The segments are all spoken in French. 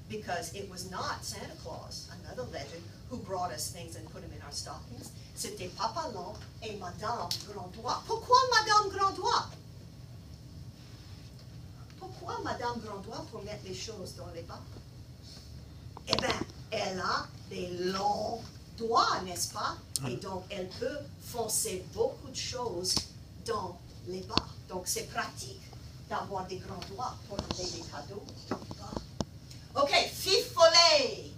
because it was not Santa Claus, another legend, who brought us things and put them in our stockings. C'était Papa Long et Madame Grandois. Pourquoi Madame Grandois? Pourquoi Madame Grandois pour mettre les choses dans les bas? Eh bien, elle a des longs doigts, n'est-ce pas? Et donc, elle peut foncer beaucoup de choses dans les bas. Donc, c'est pratique d'avoir des grands doigts pour amener des cadeaux dans les bas. OK, Fiffolet.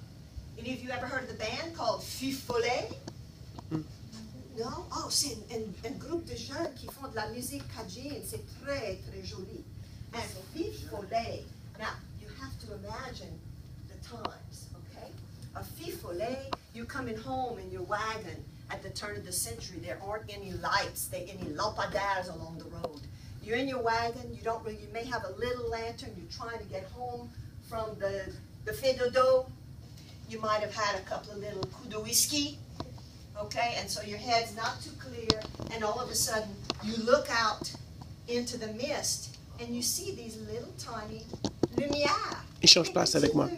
Any of you ever heard of the band called Fiffolet? Non? Oh, c'est un groupe de jeunes qui font de la musique cajun. C'est très, très joli. And Fiffolet. Now, you have to imagine the times, okay? A Fiffolet, you're coming home in your wagon at the turn of the century. There aren't any lights, any lampadaires along the road. You're in your wagon, you may have a little lantern, you're trying to get home from the fait dodo. You might have had a couple of little coups de whiskey, okay? And so your head's not too clear, and all of a sudden, you look out into the mist, and you see these little tiny lumières. Il change place avec moi.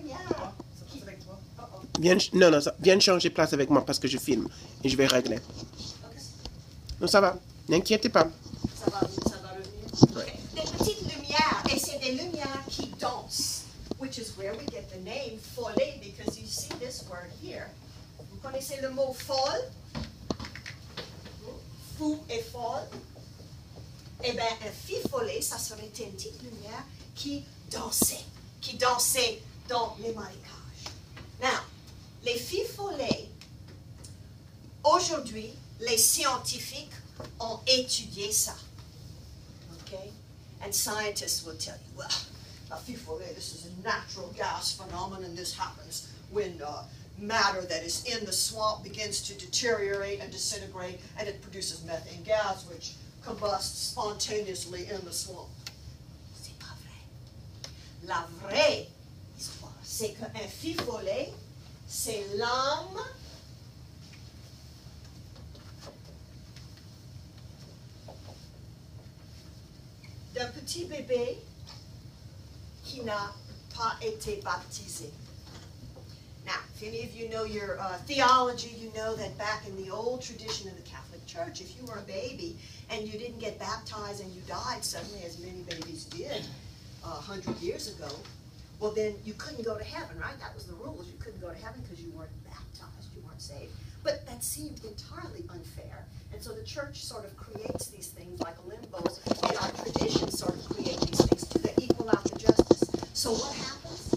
Viens changer place avec moi parce que je filme et je vais régler. Non, ça va. N'inquiétez pas. Ça va revenir. Okay. Des petites lumières, et c'est des lumières qui dansent, which is where we get the name follet, because you see this word here. Vous connaissez le mot folle? Fou et folle. Eh bien, un fiffolet, ça serait une petite lumière qui dansait dans les marécages. Now, les fiffolets, aujourd'hui, les scientifiques ont étudié ça. Okay? And scientists will tell you, well, a fiffolet, this is a natural gas phenomenon. This happens when matter that is in the swamp begins to deteriorate and disintegrate, and it produces methane gas, which combusts spontaneously in the swamp. C'est pas vrai. La vraie histoire, c'est qu'un fiffolet, c'est l'âme d'un petit bébé qui n'a pas été baptisé. Now, if any of you know your theology, you know that back in the old tradition of the Catholic Church, if you were a baby and you didn't get baptized and you died suddenly, as many babies did 100 years ago, well then you couldn't go to heaven, right? That was the rules. You couldn't go to heaven because you weren't baptized, you weren't saved. But that seemed entirely unfair. And so the church sort of creates these things like limbos, and our traditions sort of create these things too that equal out the justice. So what happens?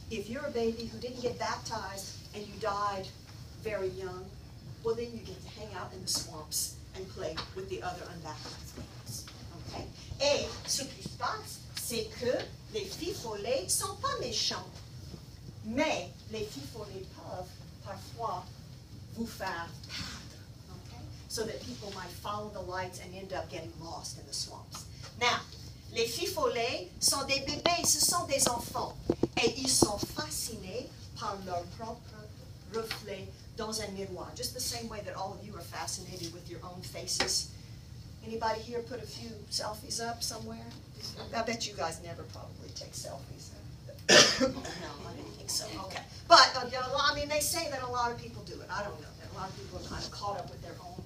If you're a baby who didn't get baptized and you died very young, well then you get to hang out in the swamps and play with the other unbaptized babies. Okay? Et ce qui se passe, c'est que les fiffolets ne sont pas méchants, mais les fiffolets peuvent parfois vous faire perdre. Okay? So that people might follow the lights and end up getting lost in the swamps. Now, les fiffolets sont des bébés, ce sont des enfants. Et ils sont fascinés par leur propre reflet dans un miroir. Just the same way that all of you are fascinated with your own faces. Anybody here put a few selfies up somewhere? I bet you guys never probably take selfies. No, I didn't think so. Okay. But, I mean, they say that a lot of people do it. I don't know. That a lot of people are kind of caught up with their own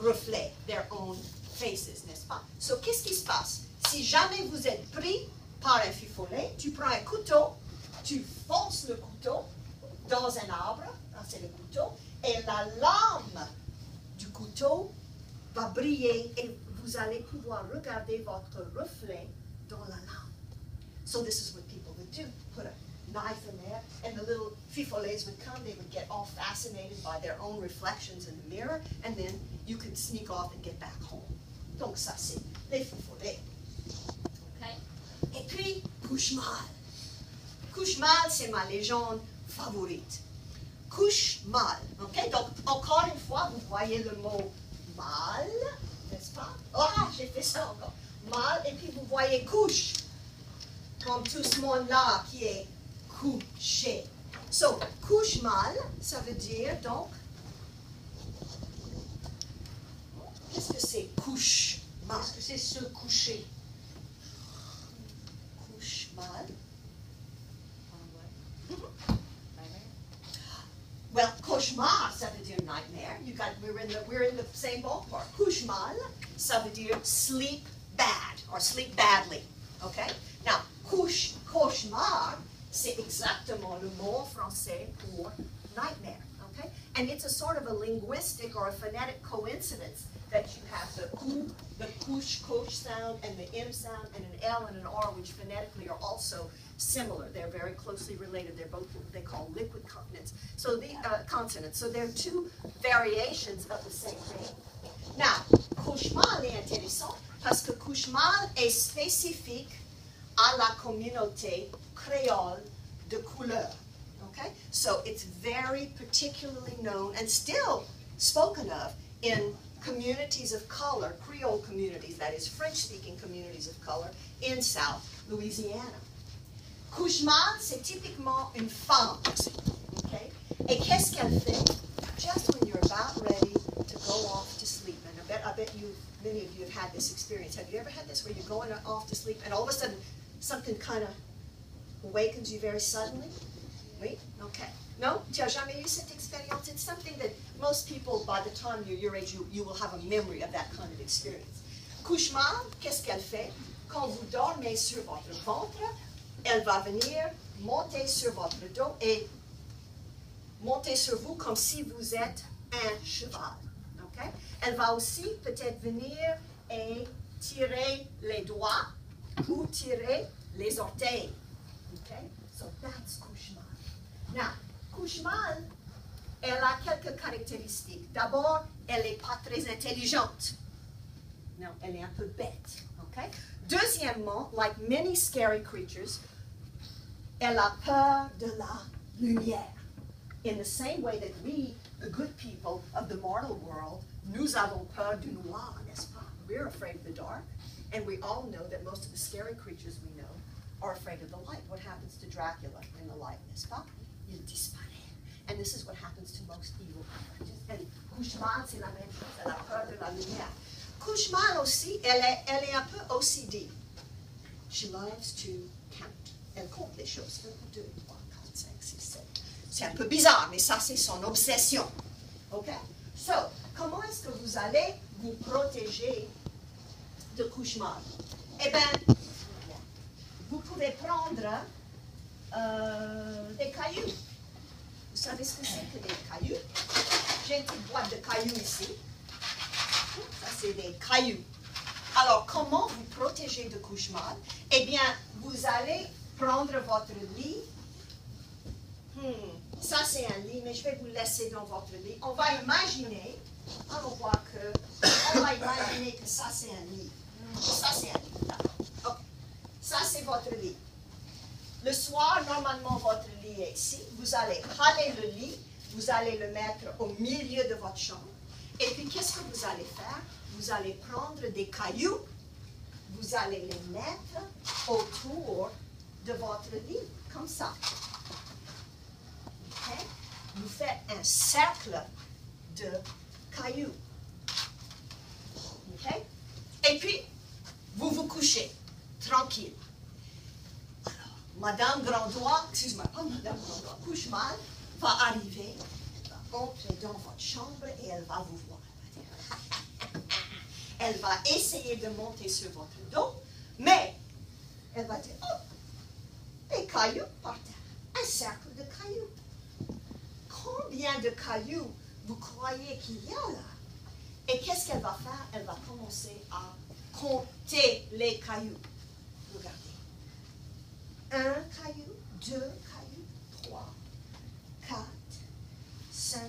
reflet, their own faces, n'est-ce pas? So, qu'est-ce qui se passe? Si jamais vous êtes pris par un fiffolet, tu prends un couteau, tu fonces le couteau dans un arbre, c'est le couteau, et la lame du couteau va briller et vous allez pouvoir regarder votre reflet dans la lame. So this is what people would do. Put a knife in there, and the little fiffolets would come. They would get all fascinated by their own reflections in the mirror, and then you could sneak off and get back home. Donc ça, c'est les fiffolets. Okay? Et puis, couche mal. Couche mal, c'est ma légende favorite. Couche mal. Okay? Donc, encore une fois, vous voyez le mot mal, n'est-ce pas? Ah, j'ai fait ça encore. Mal, et puis vous voyez couche, comme tout ce monde-là qui est couché. So, couche mal, ça veut dire donc, qu'est-ce que c'est couche mal? Qu'est-ce que c'est se coucher? Couche mal. we're in the same ballpark. Couche mal, ça veut dire sleep bad or sleep badly. Okay? Now, cauchemar, c'est exactement le mot en français pour nightmare. Okay? And it's a sort of a linguistic or a phonetic coincidence that you have the couche sound and the M sound and an L and an R, which phonetically are also similar. They're very closely related. They're both what they call liquid consonants. So the consonants. So they're two variations of the same thing. Now, couche-mal est intéressant parce que couche-mal est spécifique à la communauté créole de couleur. Okay? So it's very particularly known and still spoken of in communities of color, Creole communities, that is French-speaking communities of color in South Louisiana. Couche-mal, c'est typiquement une femme. Okay? Et qu'est-ce qu'elle fait? Just when you're about ready to go off to sleep, and I bet many of you have had this experience. Have you ever had this where you're going off to sleep and all of a sudden something kind of awakens you very suddenly? Oui? Okay. No? Tu n'as jamais eu cette expérience? It's something that most people, by the time you're your age, you will have a memory of that kind of experience. Couche-mal, qu'est-ce qu'elle fait? Quand vous dormez sur votre ventre, elle va venir monter sur votre dos et monter sur vous comme si vous êtes un cheval. Okay? Elle va aussi peut-être venir et tirer les doigts ou tirer les orteils. Okay? So that's couche-mal. Now, couche-mal, elle a quelques caractéristiques. D'abord, elle n'est pas très intelligente. Non, elle est un peu bête. Okay? Deuxièmement, like many scary creatures, elle a peur de la lumière. In the same way that we, the good people of the mortal world, nous avons peur du noir, n'est-ce pas? We're afraid of the dark. And we all know that most of the scary creatures we know are afraid of the light. What happens to Dracula in the light, n'est-ce pas? Il disparaît. And this is what happens to most evil creatures. And couche-mal, c'est la même chose. Elle a peur de la lumière. Couche-mal aussi, elle est un peu OCD. She loves to count. Elle compte les choses. 1, 2, 3, 4, 5, 6, 7. C'est un peu bizarre, mais ça, c'est son obsession. OK? So, comment est-ce que vous allez vous protéger de couche-mal? Eh bien, vous pouvez prendre des cailloux. Vous savez ce que c'est que des cailloux? J'ai une petite boîte de cailloux ici. Ça, c'est des cailloux. Alors, comment vous protéger de couche-mal? Eh bien, vous allez prendre votre lit. Ça, c'est un lit, mais je vais vous laisser dans votre lit. On va imaginer que ça, c'est un lit. Ça, c'est un lit. Okay. Ça, c'est votre lit. Le soir, normalement, votre lit est ici. Vous allez raler le lit. Vous allez le mettre au milieu de votre chambre. Et puis, qu'est-ce que vous allez faire? Vous allez prendre des cailloux. Vous allez les mettre autour de votre lit, comme ça. Okay? Vous faites un cercle de cailloux. Okay? Et puis, vous vous couchez, tranquille. Alors, Madame Grandois, excuse-moi, pas Madame Grandois, couche-mal, va arriver, elle va entrer dans votre chambre et elle va vous voir. Elle va essayer de monter sur votre dos, mais elle va dire, oh, des cailloux par terre, un cercle de cailloux. Combien de cailloux vous croyez qu'il y a là? Et qu'est-ce qu'elle va faire? Elle va commencer à compter les cailloux. Regardez. 1 caillou, 2 cailloux, 3, 4, 5,